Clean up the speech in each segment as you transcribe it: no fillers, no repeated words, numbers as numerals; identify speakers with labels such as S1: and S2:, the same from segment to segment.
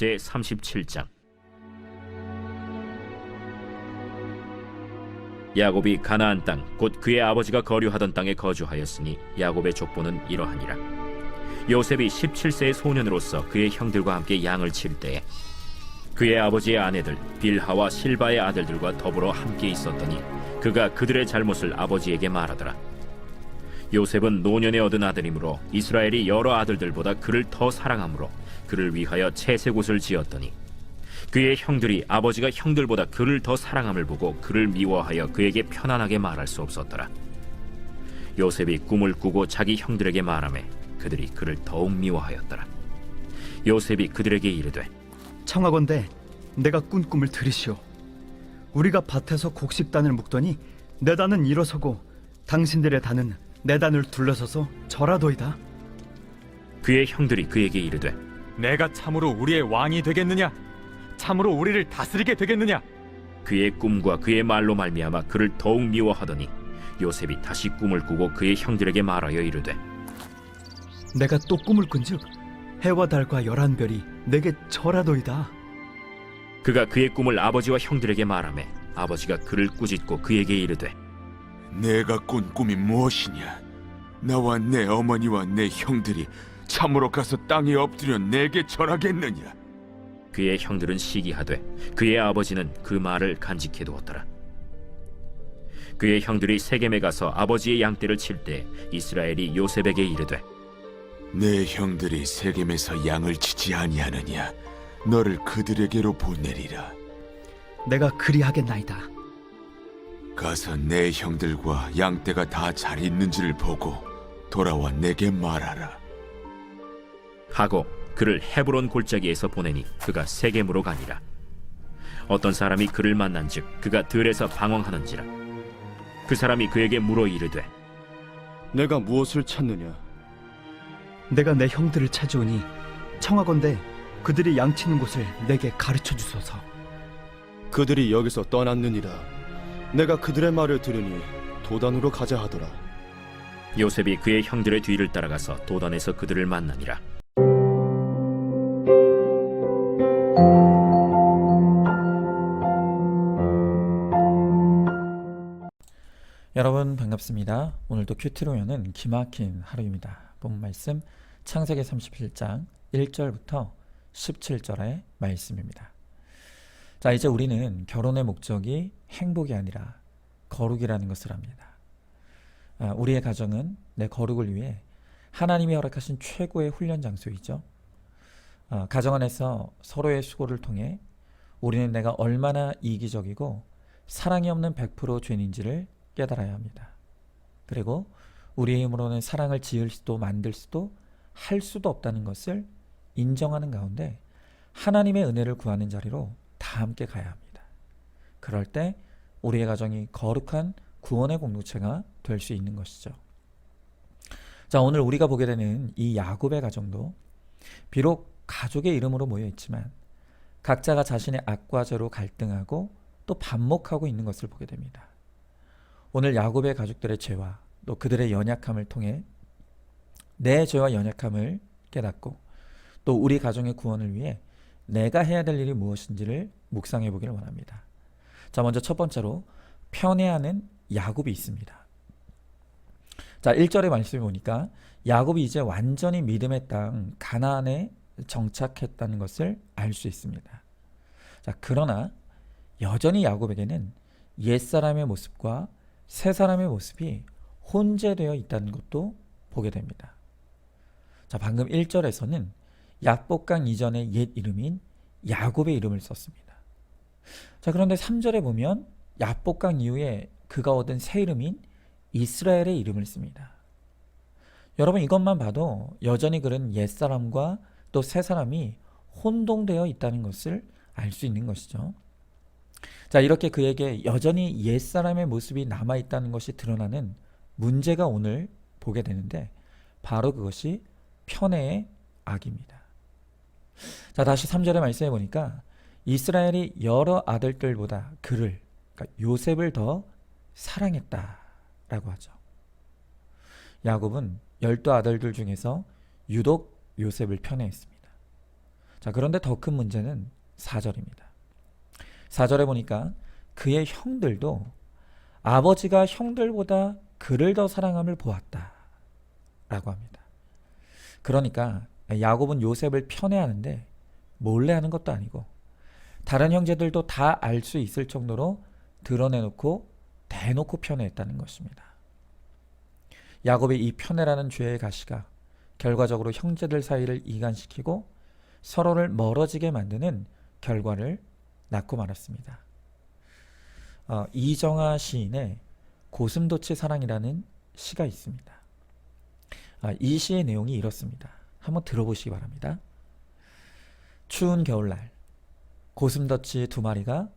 S1: 제37장. 야곱이 가나안 땅 곧 그의 아버지가 거류하던 땅에 거주하였으니 야곱의 족보는 이러하니라. 요셉이 17세의 소년으로서 그의 형들과 함께 양을 칠 때에 그의 아버지의 아내들 빌하와 실바의 아들들과 더불어 함께 있었더니 그가 그들의 잘못을 아버지에게 말하더라. 요셉은 노년에 얻은 아들이므로 이스라엘이 여러 아들들보다 그를 더 사랑하므로 그를 위하여 채색옷을 지었더니 그의 형들이 아버지가 형들보다 그를 더 사랑함을 보고 그를 미워하여 그에게 편안하게 말할 수 없었더라. 요셉이 꿈을 꾸고 자기 형들에게 말하매 그들이 그를 더욱 미워하였더라. 요셉이 그들에게 이르되
S2: 청하건대 내가 꾼 꿈을 들으시오. 우리가 밭에서 곡식단을 묶더니 내 단은 일어서고 당신들의 단은 내 단을 둘러서서 절하도이다.
S1: 그의 형들이 그에게 이르되
S3: 내가 참으로 우리의 왕이 되겠느냐? 참으로 우리를 다스리게 되겠느냐?
S1: 그의 꿈과 그의 말로 말미암아 그를 더욱 미워하더니 요셉이 다시 꿈을 꾸고 그의 형들에게 말하여 이르되
S2: 내가 또 꿈을 꾼즉 해와 달과 11별이 내게 절하도이다.
S1: 그가 그의 꿈을 아버지와 형들에게 말하매 아버지가 그를 꾸짖고 그에게 이르되
S4: 내가 꾼 꿈이 무엇이냐? 나와 내 어머니와 내 형들이 참으로 가서 땅에 엎드려 내게 절하겠느냐?
S1: 그의 형들은 시기하되 그의 아버지는 그 말을 간직해 두었더라. 그의 형들이 세겜에 가서 아버지의 양떼를 칠 때 이스라엘이 요셉에게 이르되
S4: 내 형들이 세겜에서 양을 치지 아니하느냐? 너를 그들에게로 보내리라.
S2: 내가 그리하겠나이다.
S4: 가서 내 형들과 양떼가 다 잘 있는지를 보고 돌아와 내게 말하라.
S1: 하고 그를 헤브론 골짜기에서 보내니 그가 세겜으로 가니라. 어떤 사람이 그를 만난즉 그가 들에서 방황하는지라. 그 사람이 그에게 물어 이르되
S5: 내가 무엇을 찾느냐?
S2: 내가 내 형들을 찾아오니 청하건대 그들이 양치는 곳을 내게 가르쳐 주소서.
S5: 그들이 여기서 떠났느니라. 내가 그들의 말을 들으니 도단으로 가자 하더라.
S1: 요셉이 그의 형들의 뒤를 따라가서 도단에서 그들을 만나니라.
S6: 여러분 반갑습니다. 오늘도 큐티로 여는 기막힌 하루입니다. 본 말씀 창세기 37장 1절부터 17절의 말씀입니다. 자, 이제 우리는 결혼의 목적이 행복이 아니라 거룩이라는 것을 압니다. 우리의 가정은 내 거룩을 위해 하나님이 허락하신 최고의 훈련 장소이죠. 가정 안에서 서로의 수고를 통해 우리는 내가 얼마나 이기적이고 사랑이 없는 100% 죄인인지를 깨달아야 합니다. 그리고 우리의 힘으로는 사랑을 지을 수도 만들 수도 할 수도 없다는 것을 인정하는 가운데 하나님의 은혜를 구하는 자리로 다 함께 가야 합니다. 그럴 때 우리의 가정이 거룩한 구원의 공동체가 될 수 있는 것이죠. 자, 오늘 우리가 보게 되는 이 야곱의 가정도 비록 가족의 이름으로 모여 있지만 각자가 자신의 악과 죄로 갈등하고 또 반목하고 있는 것을 보게 됩니다. 오늘 야곱의 가족들의 죄와 또 그들의 연약함을 통해 내 죄와 연약함을 깨닫고 또 우리 가정의 구원을 위해 내가 해야 될 일이 무엇인지를 묵상해 보기를 원합니다. 자, 먼저 첫 번째로 편애하는 야곱이 있습니다. 자, 1절의 말씀을 보니까 야곱이 이제 완전히 믿음의 땅 가나안에 정착했다는 것을 알 수 있습니다. 자, 그러나 여전히 야곱에게는 옛사람의 모습과 새사람의 모습이 혼재되어 있다는 것도 보게 됩니다. 자, 방금 1절에서는 약복강 이전의 옛 이름인 야곱의 이름을 썼습니다. 자, 그런데 3절에 보면 약복강 이후에 그가 얻은 새 이름인 이스라엘의 이름을 씁니다. 여러분, 이것만 봐도 여전히 그런 옛사람과 또 새사람이 혼동되어 있다는 것을 알 수 있는 것이죠. 자, 이렇게 그에게 여전히 옛사람의 모습이 남아있다는 것이 드러나는 문제가 오늘 보게 되는데 바로 그것이 편애의 악입니다. 자, 다시 3절의 말씀해 보니까 이스라엘이 여러 아들들보다 그를, 그러니까 요셉을 더 사랑했다라고 하죠. 야곱은 12 아들들 중에서 유독 요셉을 편애했습니다. 자, 그런데 더 큰 문제는 4절입니다. 4절에 보니까 그의 형들도 아버지가 형들보다 그를 더 사랑함을 보았다 라고 합니다. 그러니까 야곱은 요셉을 편애하는데 몰래 하는 것도 아니고 다른 형제들도 다 알 수 있을 정도로 드러내놓고 대놓고 편애했다는 것입니다. 야곱의 이 편애라는 죄의 가시가 결과적으로 형제들 사이를 이간시키고 서로를 멀어지게 만드는 결과를 낳고 말았습니다. 이정아 시인의 고슴도치 사랑이라는 시가 있습니다. 이 시의 내용이 이렇습니다. 한번 들어보시기 바랍니다. 추운 겨울날 고슴도치 두 마리가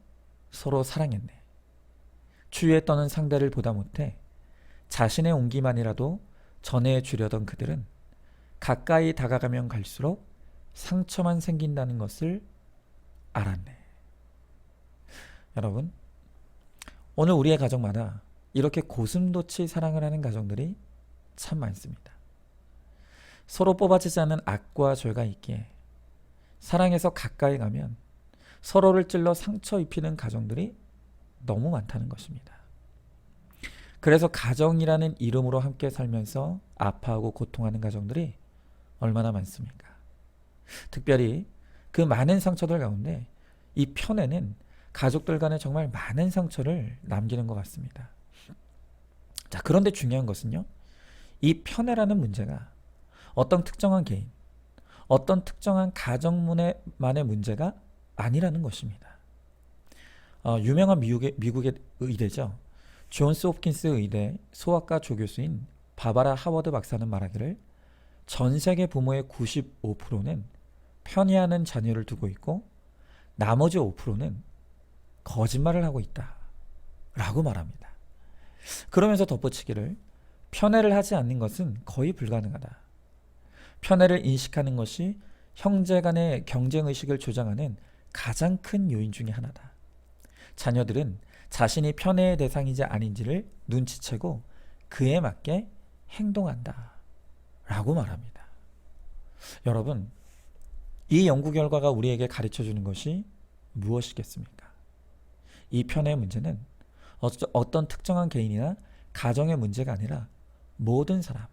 S6: 서로 사랑했네. 추위에 떠는 상대를 보다 못해 자신의 온기만이라도 전해주려던 그들은 가까이 다가가면 갈수록 상처만 생긴다는 것을 알았네. 여러분, 오늘 우리의 가정마다 이렇게 고슴도치 사랑을 하는 가정들이 참 많습니다. 서로 뽑아지지 않는 악과 죄가 있기에 사랑해서 가까이 가면 서로를 찔러 상처 입히는 가정들이 너무 많다는 것입니다. 그래서 가정이라는 이름으로 함께 살면서 아파하고 고통하는 가정들이 얼마나 많습니까? 특별히 그 많은 상처들 가운데 이 편애는 가족들 간에 정말 많은 상처를 남기는 것 같습니다. 자, 그런데 중요한 것은요, 이 편애라는 문제가 어떤 특정한 개인, 어떤 특정한 가정만의 문제가 아니라는 것입니다. 유명한 미국의 의대죠. 존스 홉킨스 의대 소아과 조교수인 바바라 하워드 박사는 말하기를 전 세계 부모의 95%는 편애하는 자녀를 두고 있고 나머지 5%는 거짓말을 하고 있다 라고 말합니다. 그러면서 덧붙이기를 편애를 하지 않는 것은 거의 불가능하다. 편애를 인식하는 것이 형제 간의 경쟁의식을 조장하는 가장 큰 요인 중에 하나다. 자녀들은 자신이 편애의 대상이지 아닌지를 눈치채고 그에 맞게 행동한다 라고 말합니다. 여러분, 이 연구 결과가 우리에게 가르쳐주는 것이 무엇이겠습니까? 이 편애의 문제는 어떤 특정한 개인이나 가정의 문제가 아니라 모든 사람,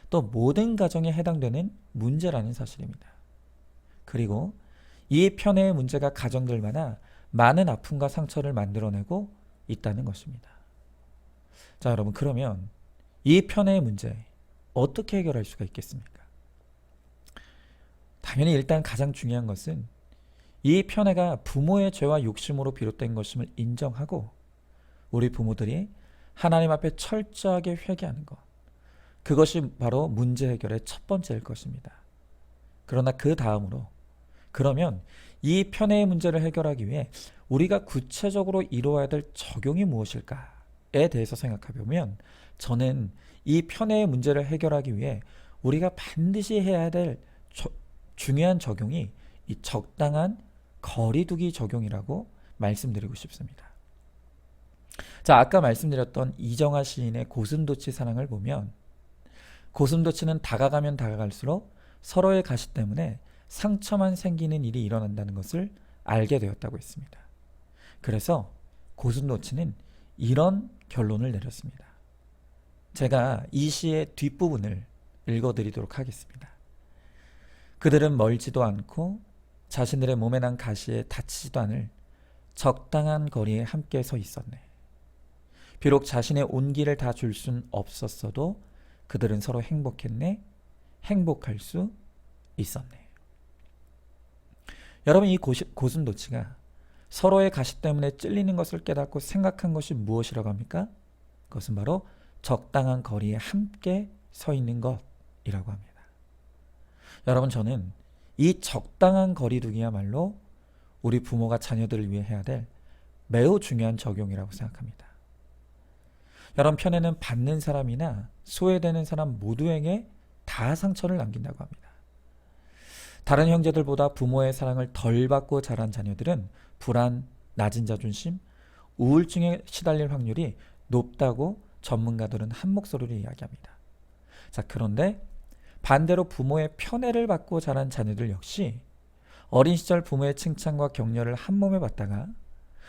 S6: 또 모든 가정에 해당되는 문제라는 사실입니다. 그리고 이 편애의 문제가 가정들마다 많은 아픔과 상처를 만들어내고 있다는 것입니다. 자, 여러분, 그러면 이 편애의 문제 어떻게 해결할 수가 있겠습니까? 당연히 일단 가장 중요한 것은 이 편애가 부모의 죄와 욕심으로 비롯된 것임을 인정하고 우리 부모들이 하나님 앞에 철저하게 회개하는 것, 그것이 바로 문제 해결의 첫 번째일 것입니다. 그러나 그 다음으로 그러면 이 편애의 문제를 해결하기 위해 우리가 구체적으로 이루어야 될 적용이 무엇일까에 대해서 생각해보면 저는 이 편애의 문제를 해결하기 위해 우리가 반드시 해야 될 중요한 적용이 이 적당한 거리두기 적용이라고 말씀드리고 싶습니다. 자, 아까 말씀드렸던 이정아 시인의 고슴도치 사랑을 보면 고슴도치는 다가가면 다가갈수록 서로의 가시 때문에 상처만 생기는 일이 일어난다는 것을 알게 되었다고 했습니다. 그래서 고슴도치는 이런 결론을 내렸습니다. 제가 이 시의 뒷부분을 읽어드리도록 하겠습니다. 그들은 멀지도 않고 자신들의 몸에 난 가시에 다치지도 않을 적당한 거리에 함께 서 있었네. 비록 자신의 온기를 다 줄 순 없었어도 그들은 서로 행복했네. 행복할 수 있었네. 여러분, 이 고슴도치가 서로의 가시 때문에 찔리는 것을 깨닫고 생각한 것이 무엇이라고 합니까? 그것은 바로 적당한 거리에 함께 서 있는 것이라고 합니다. 여러분, 저는 이 적당한 거리두기야말로 우리 부모가 자녀들을 위해 해야 될 매우 중요한 적용이라고 생각합니다. 여러분, 편애는 받는 사람이나 소외되는 사람 모두에게 다 상처를 남긴다고 합니다. 다른 형제들보다 부모의 사랑을 덜 받고 자란 자녀들은 불안, 낮은 자존심, 우울증에 시달릴 확률이 높다고 전문가들은 한 목소리로 이야기합니다. 자, 그런데 반대로 부모의 편애를 받고 자란 자녀들 역시 어린 시절 부모의 칭찬과 격려를 한 몸에 받다가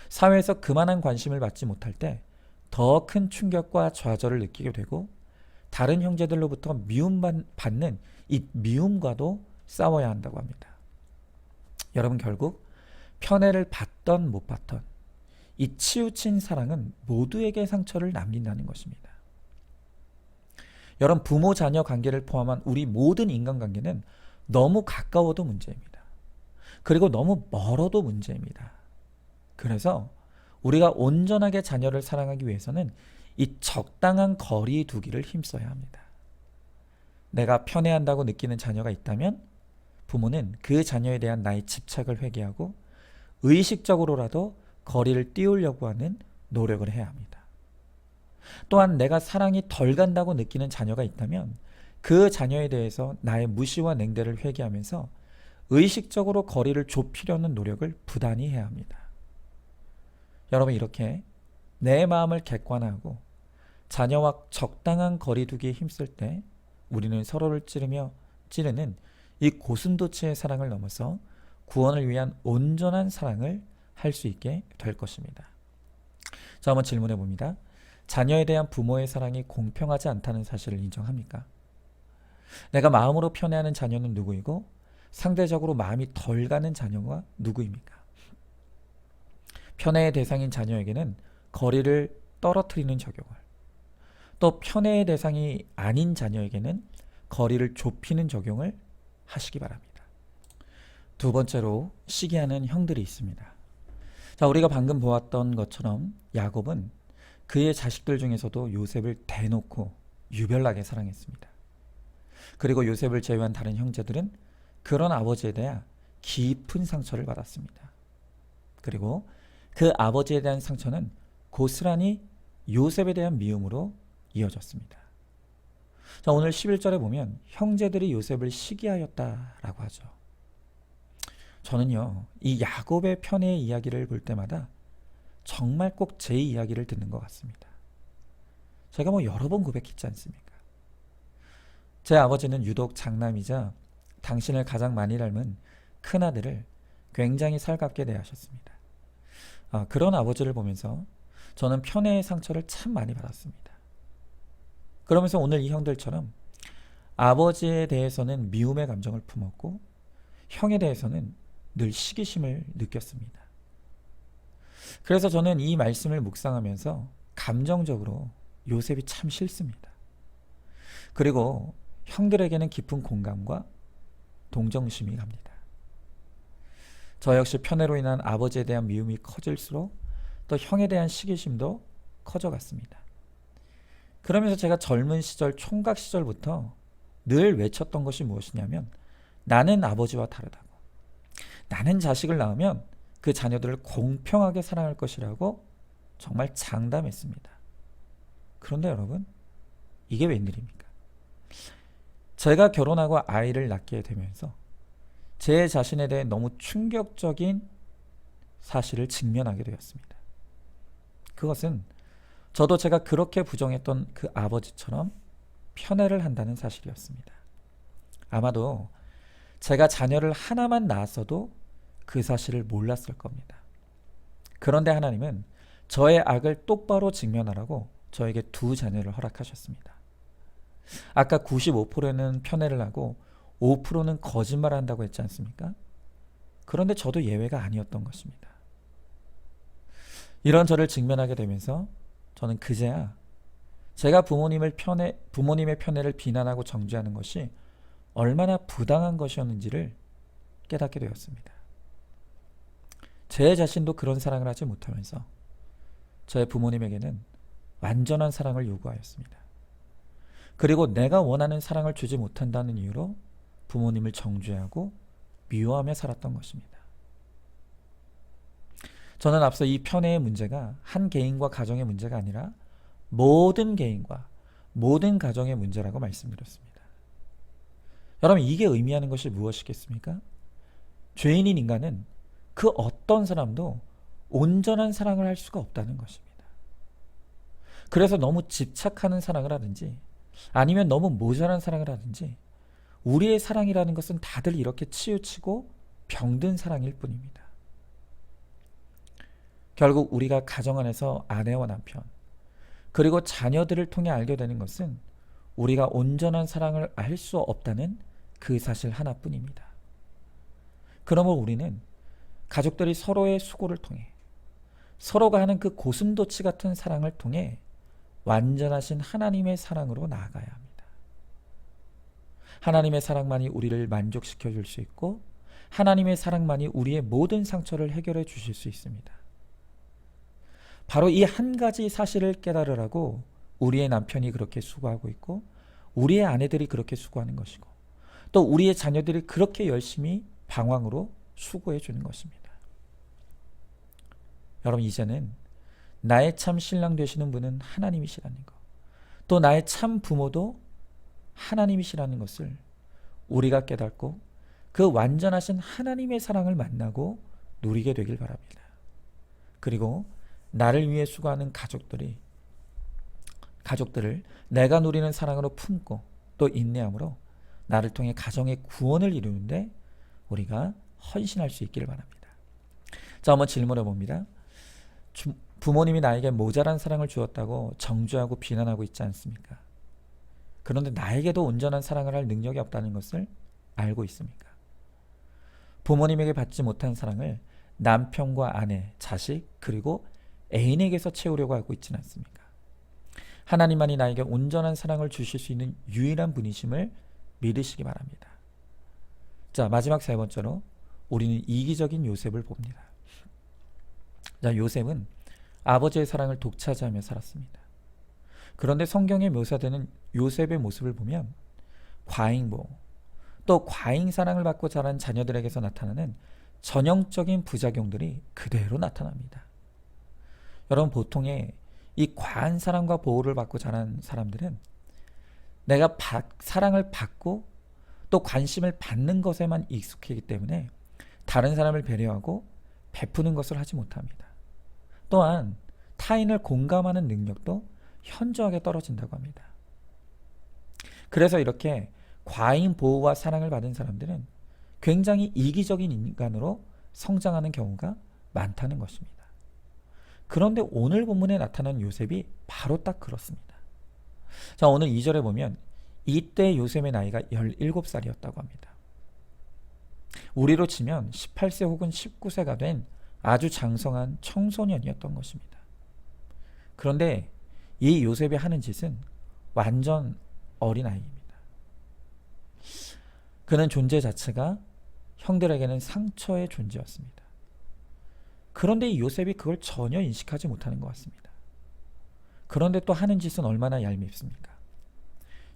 S6: 사회에서 그만한 관심을 받지 못할 때 더 큰 충격과 좌절을 느끼게 되고 다른 형제들로부터 미움받는 이 미움과도 싸워야 한다고 합니다. 여러분, 결국 편애를 받던 못 받던 이 치우친 사랑은 모두에게 상처를 남긴다는 것입니다. 여러분, 부모 자녀 관계를 포함한 우리 모든 인간관계는 너무 가까워도 문제입니다. 그리고 너무 멀어도 문제입니다. 그래서 우리가 온전하게 자녀를 사랑하기 위해서는 이 적당한 거리 두기를 힘써야 합니다. 내가 편애한다고 느끼는 자녀가 있다면 부모는 그 자녀에 대한 나의 집착을 회개하고 의식적으로라도 거리를 띄우려고 하는 노력을 해야 합니다. 또한 내가 사랑이 덜 간다고 느끼는 자녀가 있다면 그 자녀에 대해서 나의 무시와 냉대를 회개하면서 의식적으로 거리를 좁히려는 노력을 부단히 해야 합니다. 여러분, 이렇게 내 마음을 객관화하고 자녀와 적당한 거리 두기에 힘쓸 때 우리는 서로를 찌르는 이 고슴도치의 사랑을 넘어서 구원을 위한 온전한 사랑을 할 수 있게 될 것입니다. 자, 한번 질문해 봅니다. 자녀에 대한 부모의 사랑이 공평하지 않다는 사실을 인정합니까? 내가 마음으로 편애하는 자녀는 누구이고 상대적으로 마음이 덜 가는 자녀가 누구입니까? 편애의 대상인 자녀에게는 거리를 떨어뜨리는 적용을, 또 편애의 대상이 아닌 자녀에게는 거리를 좁히는 적용을 하시기 바랍니다. 두 번째로 시기하는 형들이 있습니다. 자, 우리가 방금 보았던 것처럼 야곱은 그의 자식들 중에서도 요셉을 대놓고 유별나게 사랑했습니다. 그리고 요셉을 제외한 다른 형제들은 그런 아버지에 대한 깊은 상처를 받았습니다. 그리고 그 아버지에 대한 상처는 고스란히 요셉에 대한 미움으로 이어졌습니다. 자, 오늘 11절에 보면 형제들이 요셉을 시기하였다라고 하죠. 저는요, 이 야곱의 편애의 이야기를 볼 때마다 정말 꼭 제 이야기를 듣는 것 같습니다. 제가 여러 번 고백했지 않습니까? 제 아버지는 유독 장남이자 당신을 가장 많이 닮은 큰아들을 굉장히 살갑게 대하셨습니다. 그런 아버지를 보면서 저는 편애의 상처를 참 많이 받았습니다. 그러면서 오늘 이 형들처럼 아버지에 대해서는 미움의 감정을 품었고 형에 대해서는 늘 시기심을 느꼈습니다. 그래서 저는 이 말씀을 묵상하면서 감정적으로 요셉이 참 싫습니다. 그리고 형들에게는 깊은 공감과 동정심이 갑니다. 저 역시 편애로 인한 아버지에 대한 미움이 커질수록 또 형에 대한 시기심도 커져갔습니다. 그러면서 제가 젊은 시절, 총각 시절부터 늘 외쳤던 것이 무엇이냐면 나는 아버지와 다르다고. 나는 자식을 낳으면 그 자녀들을 공평하게 사랑할 것이라고 정말 장담했습니다. 그런데 여러분, 이게 웬일입니까? 제가 결혼하고 아이를 낳게 되면서 제 자신에 대해 너무 충격적인 사실을 직면하게 되었습니다. 그것은 저도 제가 그렇게 부정했던 그 아버지처럼 편애를 한다는 사실이었습니다. 아마도 제가 자녀를 하나만 낳았어도 그 사실을 몰랐을 겁니다. 그런데 하나님은 저의 악을 똑바로 직면하라고 저에게 2 자녀를 허락하셨습니다. 아까 95%는 편애를 하고 5%는 거짓말을 한다고 했지 않습니까? 그런데 저도 예외가 아니었던 것입니다. 이런 저를 직면하게 되면서 저는 그제야 제가 부모님의 편애를 비난하고 정죄하는 것이 얼마나 부당한 것이었는지를 깨닫게 되었습니다. 제 자신도 그런 사랑을 하지 못하면서 저의 부모님에게는 완전한 사랑을 요구하였습니다. 그리고 내가 원하는 사랑을 주지 못한다는 이유로 부모님을 정죄하고 미워하며 살았던 것입니다. 저는 앞서 이 편애의 문제가 한 개인과 가정의 문제가 아니라 모든 개인과 모든 가정의 문제라고 말씀드렸습니다. 여러분, 이게 의미하는 것이 무엇이겠습니까? 죄인인 인간은 그 어떤 사람도 온전한 사랑을 할 수가 없다는 것입니다. 그래서 너무 집착하는 사랑을 하든지 아니면 너무 모자란 사랑을 하든지 우리의 사랑이라는 것은 다들 이렇게 치우치고 병든 사랑일 뿐입니다. 결국 우리가 가정 안에서 아내와 남편 그리고 자녀들을 통해 알게 되는 것은 우리가 온전한 사랑을 알 수 없다는 그 사실 하나뿐입니다. 그러므로 우리는 가족들이 서로의 수고를 통해 서로가 하는 그 고슴도치 같은 사랑을 통해 완전하신 하나님의 사랑으로 나아가야 합니다. 하나님의 사랑만이 우리를 만족시켜 줄 수 있고 하나님의 사랑만이 우리의 모든 상처를 해결해 주실 수 있습니다. 바로 이 한 가지 사실을 깨달으라고 우리의 남편이 그렇게 수고하고 있고 우리의 아내들이 그렇게 수고하는 것이고 또 우리의 자녀들이 그렇게 열심히 방황으로 수고해 주는 것입니다. 여러분, 이제는 나의 참 신랑 되시는 분은 하나님이시라는 것, 또 나의 참 부모도 하나님이시라는 것을 우리가 깨닫고 그 완전하신 하나님의 사랑을 만나고 누리게 되길 바랍니다. 그리고 나를 위해 수고하는 가족들을 내가 누리는 사랑으로 품고 또 인내함으로 나를 통해 가정의 구원을 이루는데 우리가 헌신할 수 있기를 바랍니다. 자, 한번 질문해 봅니다. 부모님이 나에게 모자란 사랑을 주었다고 정죄하고 비난하고 있지 않습니까? 그런데 나에게도 온전한 사랑을 할 능력이 없다는 것을 알고 있습니까? 부모님에게 받지 못한 사랑을 남편과 아내, 자식, 그리고 애인에게서 채우려고 하고 있지는 않습니까? 하나님만이 나에게 온전한 사랑을 주실 수 있는 유일한 분이심을 믿으시기 바랍니다. 자, 마지막 세 번째로 우리는 이기적인 요셉을 봅니다. 자, 요셉은 아버지의 사랑을 독차지하며 살았습니다. 그런데 성경에 묘사되는 요셉의 모습을 보면 과잉보, 또 과잉 사랑을 받고 자란 자녀들에게서 나타나는 전형적인 부작용들이 그대로 나타납니다. 여러분, 보통의 이 과한 사랑과 보호를 받고 자란 사람들은 내가 사랑을 받고 또 관심을 받는 것에만 익숙하기 때문에 다른 사람을 배려하고 베푸는 것을 하지 못합니다. 또한 타인을 공감하는 능력도 현저하게 떨어진다고 합니다. 그래서 이렇게 과잉 보호와 사랑을 받은 사람들은 굉장히 이기적인 인간으로 성장하는 경우가 많다는 것입니다. 그런데 오늘 본문에 나타난 요셉이 바로 딱 그렇습니다. 자, 오늘 2절에 보면 이때 요셉의 나이가 17살이었다고 합니다. 우리로 치면 18세 혹은 19세가 된 아주 장성한 청소년이었던 것입니다. 그런데 이 요셉이 하는 짓은 완전 어린아이입니다. 그는 존재 자체가 형들에게는 상처의 존재였습니다. 그런데 이 요셉이 그걸 전혀 인식하지 못하는 것 같습니다. 그런데 또 하는 짓은 얼마나 얄밉습니까?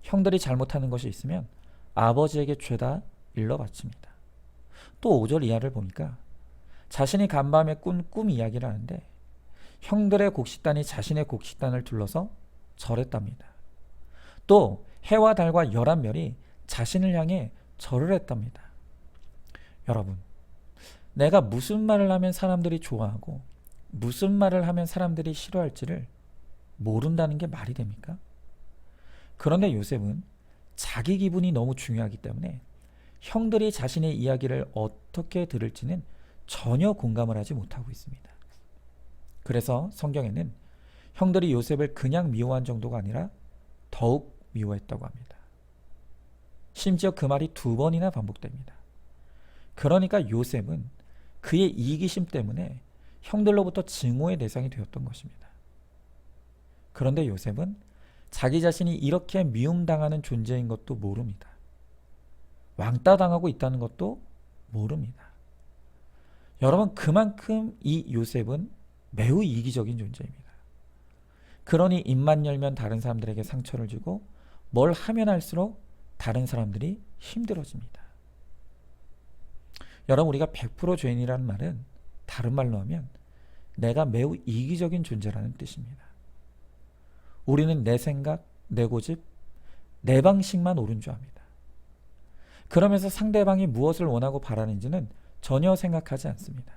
S6: 형들이 잘못하는 것이 있으면 아버지에게 죄다 일러바칩니다. 또 5절 이하를 보니까 자신이 간밤에 꾼 꿈 이야기를 하는데 형들의 곡식단이 자신의 곡식단을 둘러서 절했답니다. 또 해와 달과 11별이 자신을 향해 절을 했답니다. 여러분, 내가 무슨 말을 하면 사람들이 좋아하고 무슨 말을 하면 사람들이 싫어할지를 모른다는 게 말이 됩니까? 그런데 요셉은 자기 기분이 너무 중요하기 때문에 형들이 자신의 이야기를 어떻게 들을지는 전혀 공감을 하지 못하고 있습니다. 그래서 성경에는 형들이 요셉을 그냥 미워한 정도가 아니라 더욱 미워했다고 합니다. 심지어 그 말이 2번이나 반복됩니다. 그러니까 요셉은 그의 이기심 때문에 형들로부터 증오의 대상이 되었던 것입니다. 그런데 요셉은 자기 자신이 이렇게 미움당하는 존재인 것도 모릅니다. 왕따 당하고 있다는 것도 모릅니다. 여러분, 그만큼 이 요셉은 매우 이기적인 존재입니다. 그러니 입만 열면 다른 사람들에게 상처를 주고 뭘 하면 할수록 다른 사람들이 힘들어집니다. 여러분, 우리가 100% 죄인이라는 말은 다른 말로 하면 내가 매우 이기적인 존재라는 뜻입니다. 우리는 내 생각, 내 고집, 내 방식만 옳은 줄 압니다. 그러면서 상대방이 무엇을 원하고 바라는지는 전혀 생각하지 않습니다.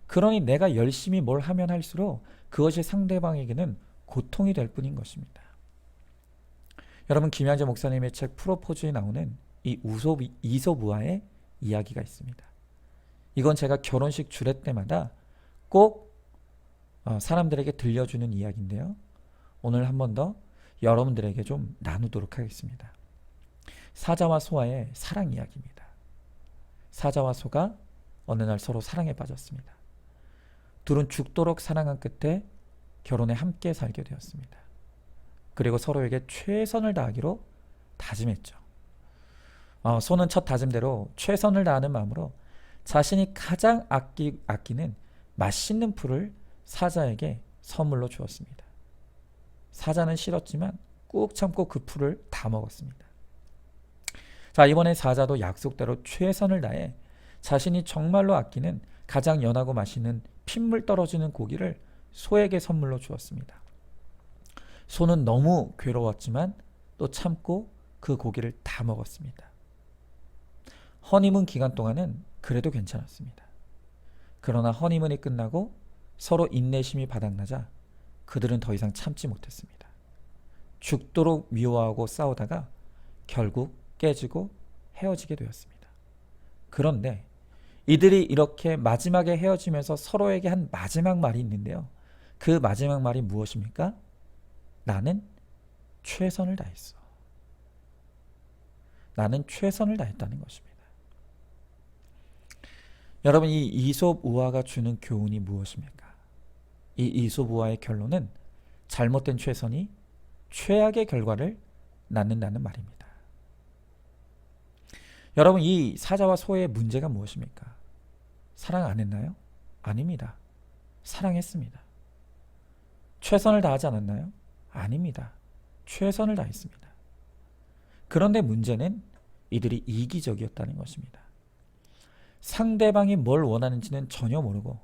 S6: 그러니 내가 열심히 뭘 하면 할수록 그것이 상대방에게는 고통이 될 뿐인 것입니다. 여러분, 김양재 목사님의 책 프로포즈에 나오는 이 이솝우화의 이야기가 있습니다. 이건 제가 결혼식 주례 때마다 꼭 사람들에게 들려주는 이야기인데요. 오늘 한 번 더 여러분들에게 좀 나누도록 하겠습니다. 사자와 소와의 사랑 이야기입니다. 사자와 소가 어느 날 서로 사랑에 빠졌습니다. 둘은 죽도록 사랑한 끝에 결혼에 함께 살게 되었습니다. 그리고 서로에게 최선을 다하기로 다짐했죠. 소는 첫 다짐대로 최선을 다하는 마음으로 자신이 가장 아끼는 맛있는 풀을 사자에게 선물로 주었습니다. 사자는 싫었지만 꾹 참고 그 풀을 다 먹었습니다. 자, 이번에 사자도 약속대로 최선을 다해 자신이 정말로 아끼는 가장 연하고 맛있는 핏물 떨어지는 고기를 소에게 선물로 주었습니다. 소는 너무 괴로웠지만 또 참고 그 고기를 다 먹었습니다. 허니문 기간 동안은 그래도 괜찮았습니다. 그러나 허니문이 끝나고 서로 인내심이 바닥나자 그들은 더 이상 참지 못했습니다. 죽도록 미워하고 싸우다가 결국 깨지고 헤어지게 되었습니다. 그런데 이들이 이렇게 마지막에 헤어지면서 서로에게 한 마지막 말이 있는데요. 그 마지막 말이 무엇입니까? 나는 최선을 다했어. 나는 최선을 다했다는 것입니다. 여러분, 이 이솝 우화가 주는 교훈이 무엇입니까? 이 이솝 우화의 결론은 잘못된 최선이 최악의 결과를 낳는다는 말입니다. 여러분, 이 사자와 소의 문제가 무엇입니까? 사랑 안 했나요? 아닙니다. 사랑했습니다. 최선을 다하지 않았나요? 아닙니다. 최선을 다했습니다. 그런데 문제는 이들이 이기적이었다는 것입니다. 상대방이 뭘 원하는지는 전혀 모르고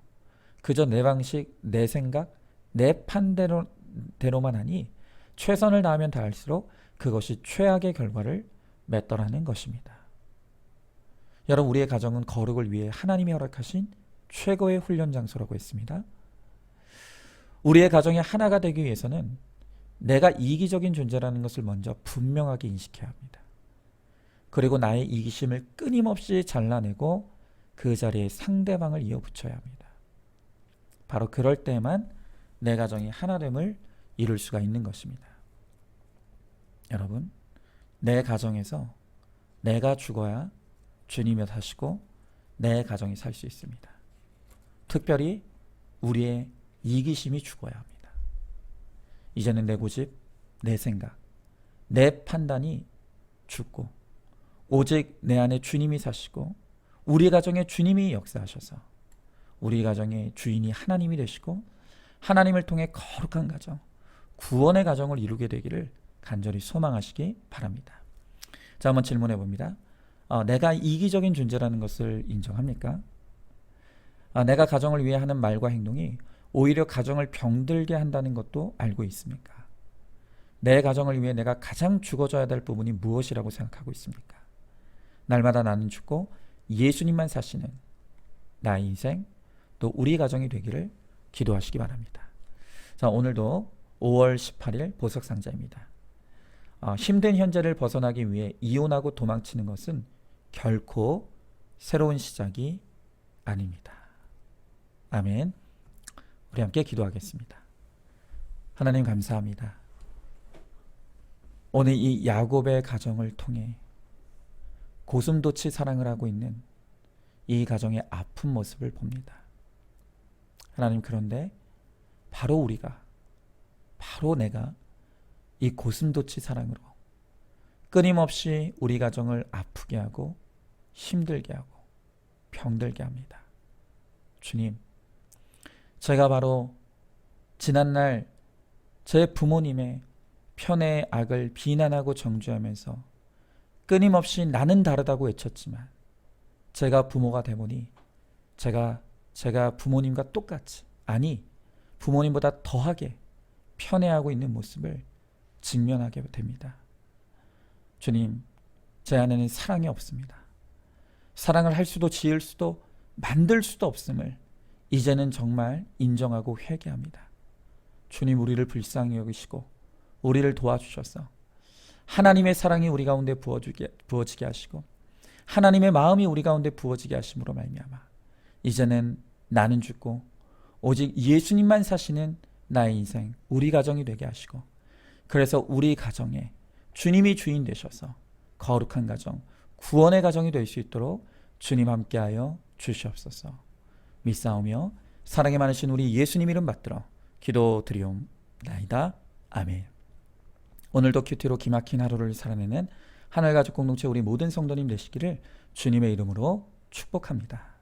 S6: 그저 내 방식, 내 생각, 내 판대로만 하니 최선을 다하면 다할수록 그것이 최악의 결과를 맺더라는 것입니다. 여러분, 우리의 가정은 거룩을 위해 하나님이 허락하신 최고의 훈련 장소라고 했습니다. 우리의 가정이 하나가 되기 위해서는 내가 이기적인 존재라는 것을 먼저 분명하게 인식해야 합니다. 그리고 나의 이기심을 끊임없이 잘라내고 그 자리에 상대방을 이어붙여야 합니다. 바로 그럴 때만 내 가정이 하나됨을 이룰 수가 있는 것입니다. 여러분, 내 가정에서 내가 죽어야 주님이 사시고 내 가정이 살 수 있습니다. 특별히 우리의 이기심이 죽어야 합니다. 이제는 내 고집, 내 생각, 내 판단이 죽고 오직 내 안에 주님이 사시고 우리 가정에 주님이 역사하셔서 우리 가정의 주인이 하나님이 되시고 하나님을 통해 거룩한 가정, 구원의 가정을 이루게 되기를 간절히 소망하시기 바랍니다. 자, 한번 질문해 봅니다. 내가 이기적인 존재라는 것을 인정합니까? 내가 가정을 위해 하는 말과 행동이 오히려 가정을 병들게 한다는 것도 알고 있습니까? 내 가정을 위해 내가 가장 죽어줘야 될 부분이 무엇이라고 생각하고 있습니까? 날마다 나는 죽고 예수님만 사시는 나의 인생, 또 우리 가정이 되기를 기도하시기 바랍니다. 자, 오늘도 5월 18일 보석상자입니다. 힘든 현재를 벗어나기 위해 이혼하고 도망치는 것은 결코 새로운 시작이 아닙니다. 아멘. 우리 함께 기도하겠습니다. 하나님, 감사합니다. 오늘 이 야곱의 가정을 통해 고슴도치 사랑을 하고 있는 이 가정의 아픈 모습을 봅니다. 하나님, 그런데 바로 우리가, 바로 내가 이 고슴도치 사랑으로 끊임없이 우리 가정을 아프게 하고 힘들게 하고 병들게 합니다. 주님, 제가 바로 지난날 제 부모님의 편의 악을 비난하고 정죄하면서 끊임없이 나는 다르다고 외쳤지만 제가 부모가 되보니 제가 부모님과 똑같이, 아니 부모님보다 더하게 편애하고 있는 모습을 직면하게 됩니다. 주님, 제 안에는 사랑이 없습니다. 사랑을 할 수도 지을 수도 만들 수도 없음을 이제는 정말 인정하고 회개합니다. 주님, 우리를 불쌍히 여기시고 우리를 도와주셔서 하나님의 사랑이 우리 가운데 부어지게 하시고 하나님의 마음이 우리 가운데 부어지게 하심으로 말미암아 이제는 나는 죽고 오직 예수님만 사시는 나의 인생, 우리 가정이 되게 하시고, 그래서 우리 가정에 주님이 주인 되셔서 거룩한 가정, 구원의 가정이 될 수 있도록 주님 함께하여 주시옵소서. 믿사오며 사랑이 많으신 우리 예수님 이름 받들어 기도드리옵나이다. 아멘. 오늘도 큐티로 기막힌 하루를 살아내는 하늘가족 공동체 우리 모든 성도님 되시기를 주님의 이름으로 축복합니다.